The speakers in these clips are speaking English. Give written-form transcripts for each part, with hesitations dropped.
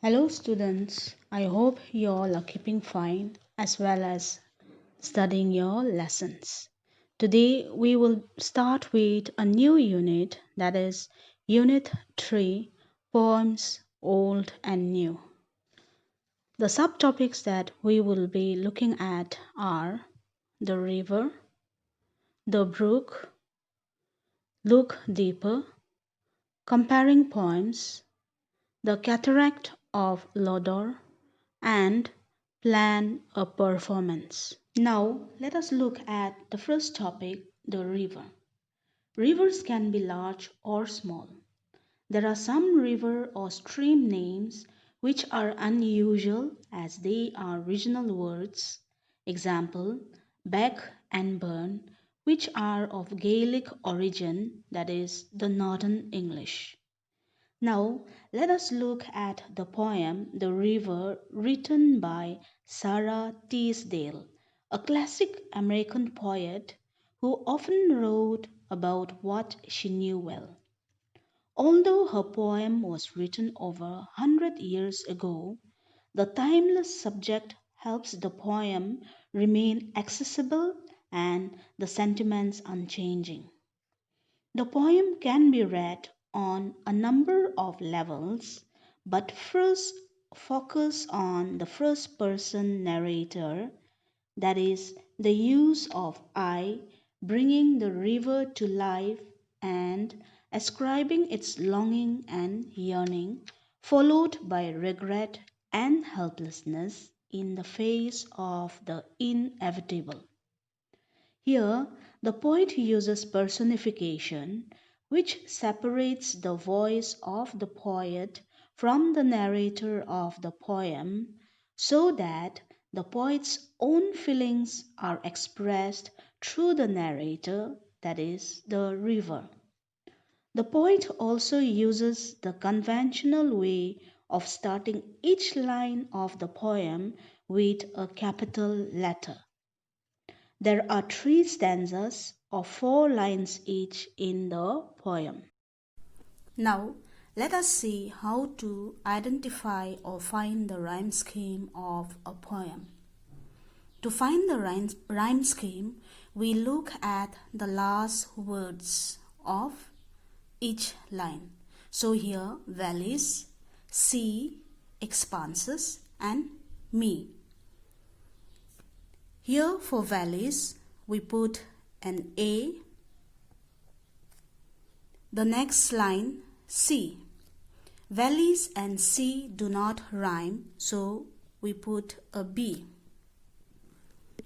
Hello, students. I hope you all are keeping fine as well as studying your lessons. Today, we will start with a new unit, that is, Unit 3, Poems Old and New. The subtopics that we will be looking at are the river, the brook, look deeper, comparing poems, the cataract of Lodore, and plan a performance. Now, let us look at the first topic, the river. Rivers can be large or small. There are some river or stream names which are unusual as they are regional words. Example, beck and burn, which are of Gaelic origin, that is, the Northern English. Now, let us look at the poem The River, written by Sarah Teasdale, a classic American poet who often wrote about what she knew well. Although her poem was written over 100 years ago, the timeless subject helps the poem remain accessible and the sentiments unchanging. The poem can be read on a number of levels, but first focus on the first person narrator, that is, the use of I bringing the river to life and ascribing its longing and yearning, followed by regret and helplessness in the face of the inevitable. Here, the poet uses personification, which separates the voice of the poet from the narrator of the poem, so that the poet's own feelings are expressed through the narrator, that is, the river. The poet also uses the conventional way of starting each line of the poem with a capital letter. There are three stanzas of 4 lines each in the poem. Now, let us see how to identify or find the rhyme scheme of a poem. To find the rhyme scheme, we look at the last words of each line. So here, valleys, sea, expanses, and me. Here for valleys, we put an A. The next line, C. Valleys and sea do not rhyme, so we put a B.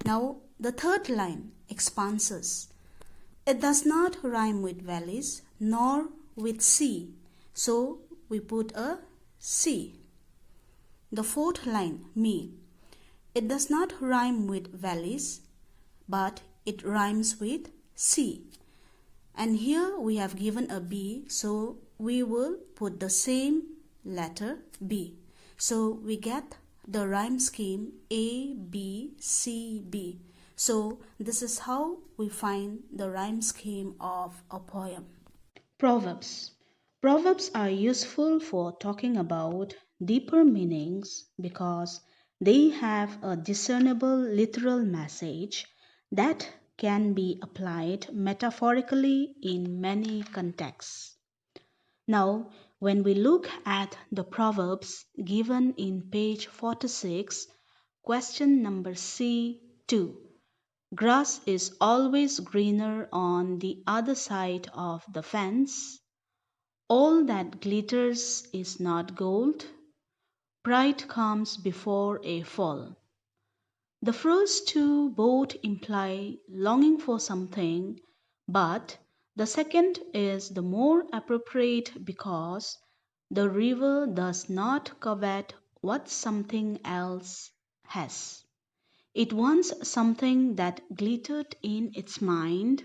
Now the third line, expanses. It does not rhyme with valleys nor with sea, so we put a C. The fourth line, me. It does not rhyme with valleys, but it rhymes with sea. And here we have given a B, so we will put the same letter B. So we get the rhyme scheme A, B, C, B. So this is how we find the rhyme scheme of a poem. Proverbs. Proverbs are useful for talking about deeper meanings because they have a discernible literal message that can be applied metaphorically in many contexts. Now, when we look at the Proverbs given in page 46, question number C2, grass is always greener on the other side of the fence. All that glitters is not gold. Pride comes before a fall. The first two both imply longing for something, but the second is the more appropriate because the river does not covet what something else has. It wants something that glittered in its mind,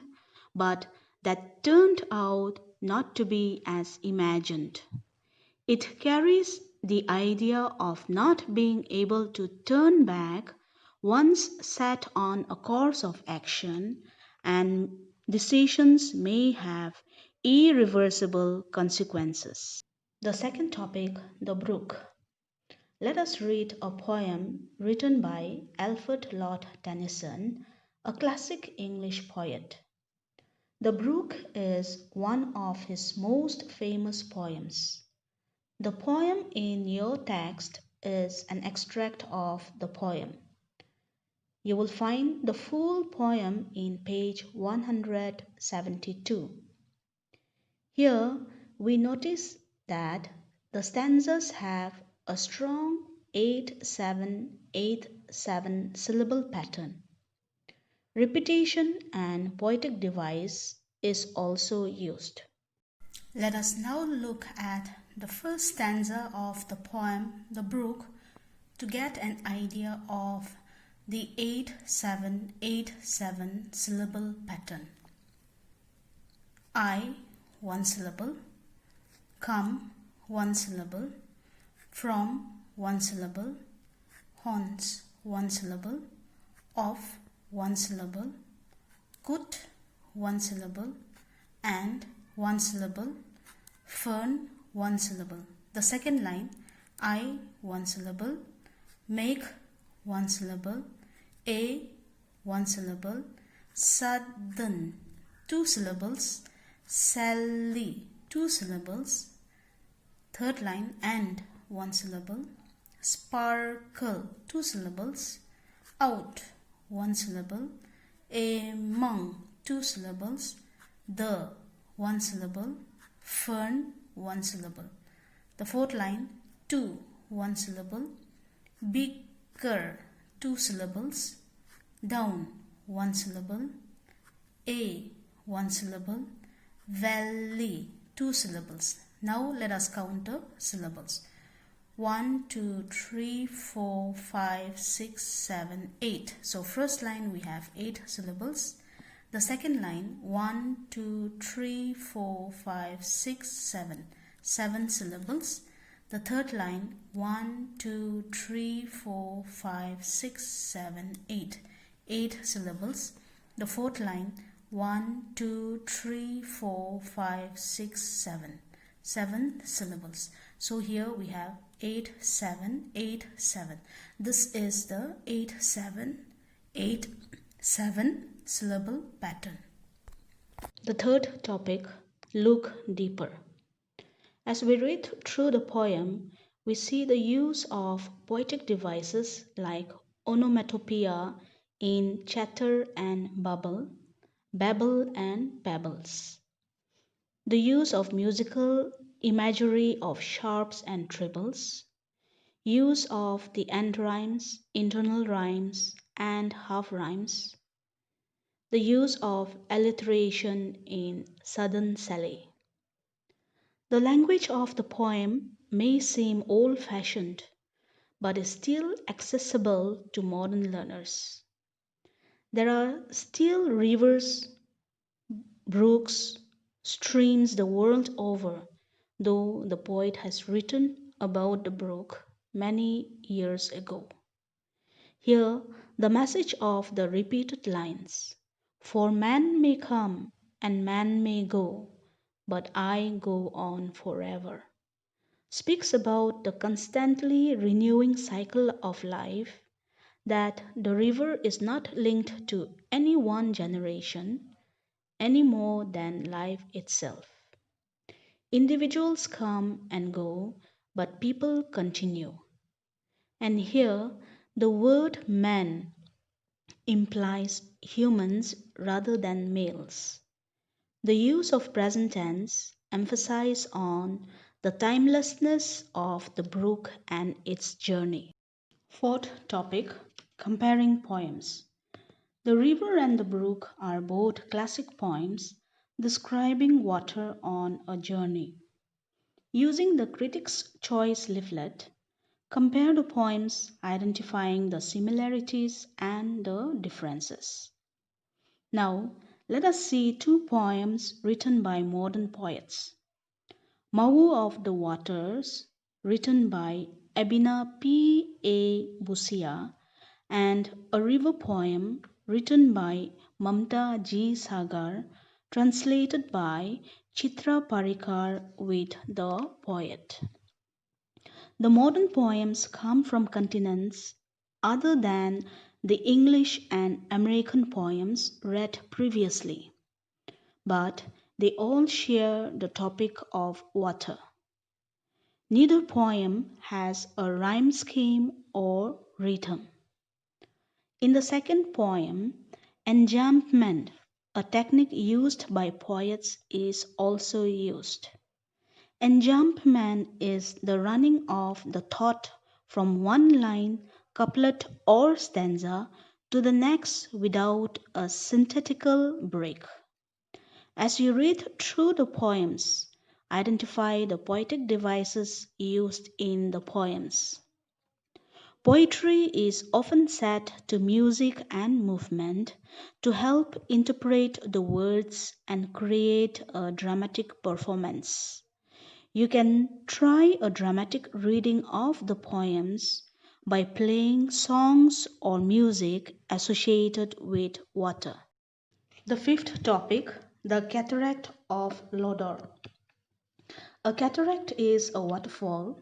but that turned out not to be as imagined. It carries the idea of not being able to turn back once set on a course of action, and decisions may have irreversible consequences. The second topic, the brook. Let us read a poem written by Alfred Lord Tennyson, a classic English poet. The Brook is one of his most famous poems. The poem in your text is an extract of the poem. You will find the full poem in page 172. Here we notice that the stanzas have a strong 8-7-8-7 syllable pattern. Repetition and poetic device is also used. Let us now look at the first stanza of the poem The Brook to get an idea of the 8-7-8-7 syllable pattern. I, one syllable, come, one syllable, from, one syllable, haunts, one syllable, of, one syllable, good, one syllable, and, one syllable, fern, one syllable. The second line, I, one syllable, make, one syllable, a, one syllable, sudden, two syllables, Sally, two syllables. Third line, and, one syllable, sparkle, two syllables, out, one syllable, among, two syllables, the, one syllable, fern, one syllable. The fourth line, two, one syllable, bigger, two syllables, down, one syllable, a, one syllable, valley, two syllables. Now let us count the syllables. 1, 2, 3, 4, 5, 6, 7, 8. So first line we have 8 syllables. The second line 1, 2, 3, 4, 5, 6, 7. 7 syllables. The third line 1, 2, 3, 4, 5, 6, 7, 8. 8 syllables. The fourth line 1, 2, 3, 4, 5, 6, 7. 7 syllables. So here we have 8-7-8-7. This is the 8-7-8-7 syllable pattern. The third topic, look deeper. As we read through the poem, we see the use of poetic devices like onomatopoeia in chatter and bubble, babble and babbles. The use of musical imagery of sharps and trebles, use of the end rhymes, internal rhymes, and half rhymes, the use of alliteration in Southern Sally. The language of the poem may seem old fashioned, but is still accessible to modern learners. There are still rivers, brooks, streams the world over, though the poet has written about the brook many years ago. Here, the message of the repeated lines, for man may come and man may go, but I go on forever, speaks about the constantly renewing cycle of life, that the river is not linked to any one generation any more than life itself. Individuals come and go, but people continue. And here, the word man implies humans rather than males. The use of present tense emphasizes on the timelessness of the brook and its journey. Fourth topic, comparing poems. The River and the Brook are both classic poems describing water on a journey. Using the Critics' Choice leaflet, compare the poems identifying the similarities and the differences. Now, let us see two poems written by modern poets. Mau of the Waters, written by Abina P. A. Busia, and a river poem written by Mamta G. Sagar, translated by Chitra Parikar with the poet. The modern poems come from continents other than the English and American poems read previously, but they all share the topic of water. Neither poem has a rhyme scheme or rhythm. In the second poem, enjambment, a technique used by poets, is also used. Enjambment is the running of the thought from one line, couplet, or stanza to the next without a synthetical break. As you read through the poems, identify the poetic devices used in the poems. Poetry is often set to music and movement to help interpret the words and create a dramatic performance. You can try a dramatic reading of the poems by playing songs or music associated with water. The fifth topic, the Cataract of Lodore. A cataract is a waterfall.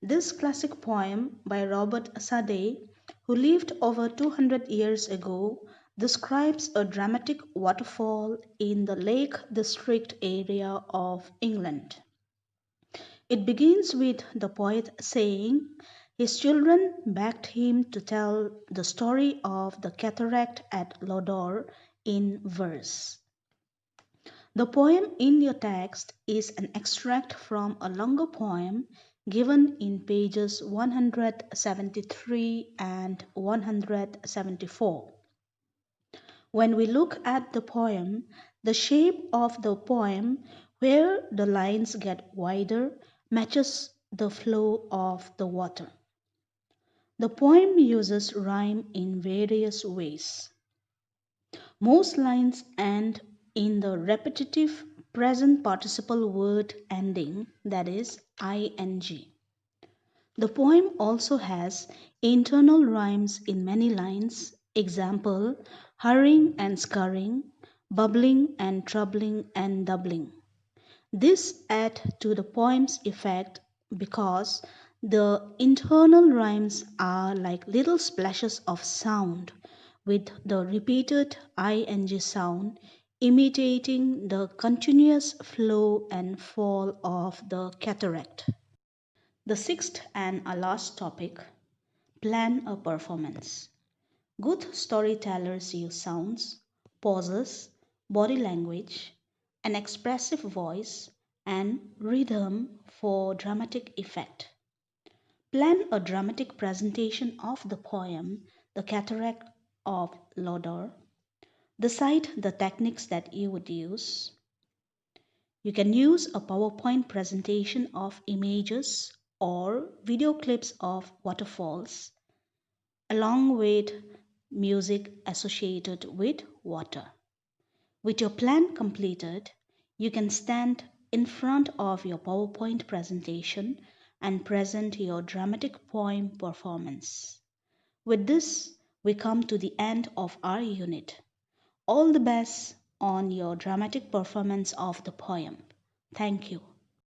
This classic poem by Robert Sade, who lived over 200 years ago, describes a dramatic waterfall in the Lake District area of England. It begins with the poet saying his children begged him to tell the story of the cataract at Lodore in verse. The poem in your text is an extract from a longer poem given in pages 173 and 174. When we look at the poem, the shape of the poem, where the lines get wider, matches the flow of the water. The poem uses rhyme in various ways. Most lines end in the repetitive present participle word ending, that is, ing. The poem also has internal rhymes in many lines, example, hurrying and scurrying, bubbling and troubling and doubling. This adds to the poem's effect because the internal rhymes are like little splashes of sound, with the repeated ing sound imitating the continuous flow and fall of the cataract. The sixth and a last topic, plan a performance. Good storytellers use sounds, pauses, body language, an expressive voice, and rhythm for dramatic effect. Plan a dramatic presentation of the poem The Cataract of Lodore. Decide the techniques that you would use. You can use a PowerPoint presentation of images or video clips of waterfalls along with music associated with water. With your plan completed, you can stand in front of your PowerPoint presentation and present your dramatic poem performance. With this, we come to the end of our unit. All the best on your dramatic performance of the poem. Thank you.